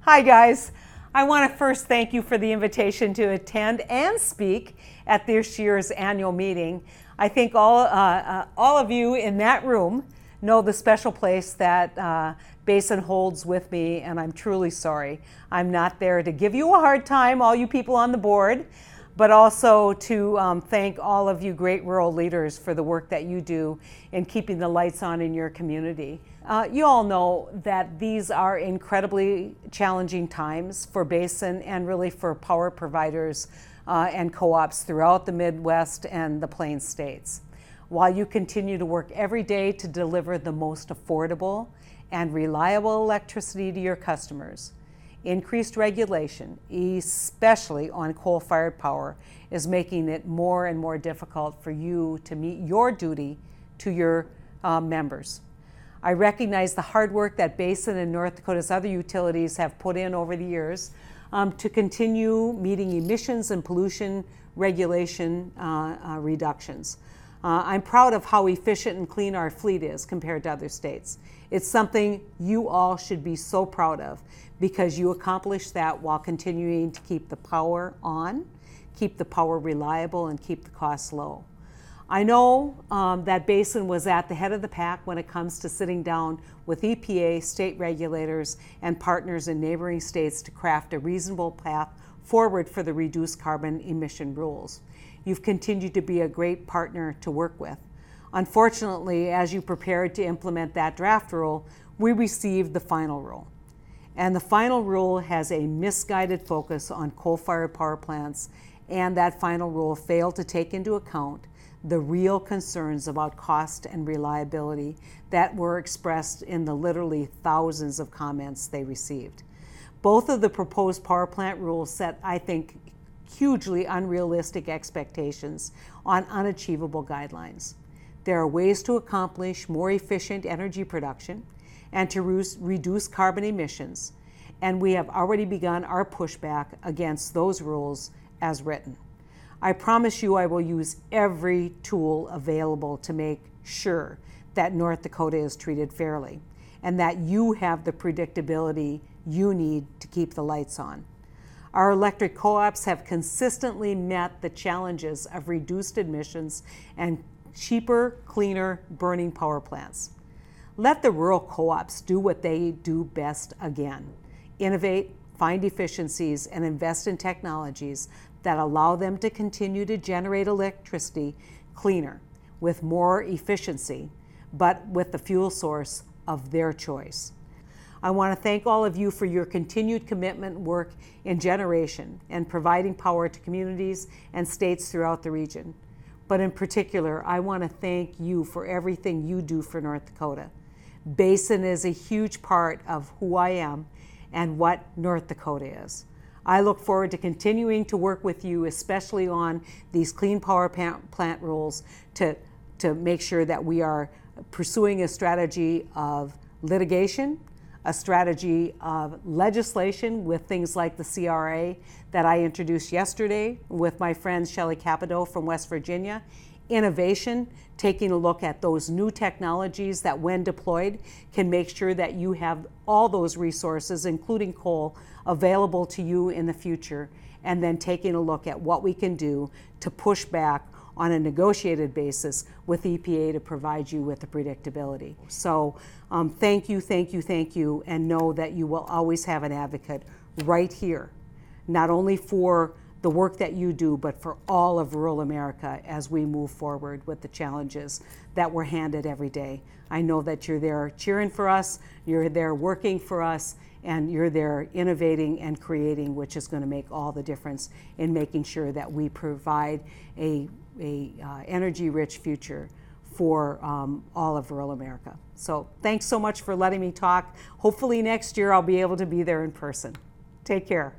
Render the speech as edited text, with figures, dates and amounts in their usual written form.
Hi guys, I want to first thank you for the invitation to attend and speak at this year's annual meeting. I think all of you in that room know the special place that Basin holds with me, and I'm truly sorry. I'm not there to give you a hard time, all you people on the board, but also to thank all of you great rural leaders for the work that you do in keeping the lights on in your community. You all know that these are incredibly challenging times for Basin and really for power providers and co-ops throughout the Midwest and the Plains states. While you continue to work every day to deliver the most affordable and reliable electricity to your customers, increased regulation, especially on coal-fired power, is making it more and more difficult for you to meet your duty to your members. I recognize the hard work that Basin and North Dakota's other utilities have put in over the years to continue meeting emissions and pollution regulation reductions. I'm proud of how efficient and clean our fleet is compared to other states. It's something you all should be so proud of because you accomplished that while continuing to keep the power on, keep the power reliable, and keep the costs low. I know that Basin was at the head of the pack when it comes to sitting down with EPA, state regulators, and partners in neighboring states to craft a reasonable path forward for the reduced carbon emission rules. You've continued to be a great partner to work with. Unfortunately, as you prepared to implement that draft rule, we received the final rule. And the final rule has a misguided focus on coal-fired power plants, and that final rule failed to take into account the real concerns about cost and reliability that were expressed in the literally thousands of comments they received. Both of the proposed power plant rules set, I think, hugely unrealistic expectations on unachievable guidelines. There are ways to accomplish more efficient energy production and to reduce carbon emissions, and we have already begun our pushback against those rules as written. I promise you I will use every tool available to make sure that North Dakota is treated fairly and that you have the predictability you need to keep the lights on. Our electric co-ops have consistently met the challenges of reduced emissions and cheaper, cleaner burning power plants. Let the rural co-ops do what they do best again. Innovate, find efficiencies, and invest in technologies that allow them to continue to generate electricity cleaner, with more efficiency, but with the fuel source of their choice. I want to thank all of you for your continued commitment and work in generation and providing power to communities and states throughout the region. But in particular, I want to thank you for everything you do for North Dakota. Basin is a huge part of who I am and what North Dakota is. I look forward to continuing to work with you, especially on these clean power plant rules, to make sure that we are pursuing a strategy of litigation, a strategy of legislation with things like the CRA that I introduced yesterday with my friend Shelley Capito from West Virginia, innovation, taking a look at those new technologies that when deployed can make sure that you have all those resources, including coal, available to you in the future, and then taking a look at what we can do to push back on a negotiated basis with EPA to provide you with the predictability. So thank you, and know that you will always have an advocate right here, not only for the work that you do, but for all of rural America as we move forward with the challenges that we're handed every day. I know that you're there cheering for us, you're there working for us, and you're there innovating and creating, which is going to make all the difference in making sure that we provide a energy-rich future for all of rural America. So thanks so much for letting me talk. Hopefully next year I'll be able to be there in person. Take care.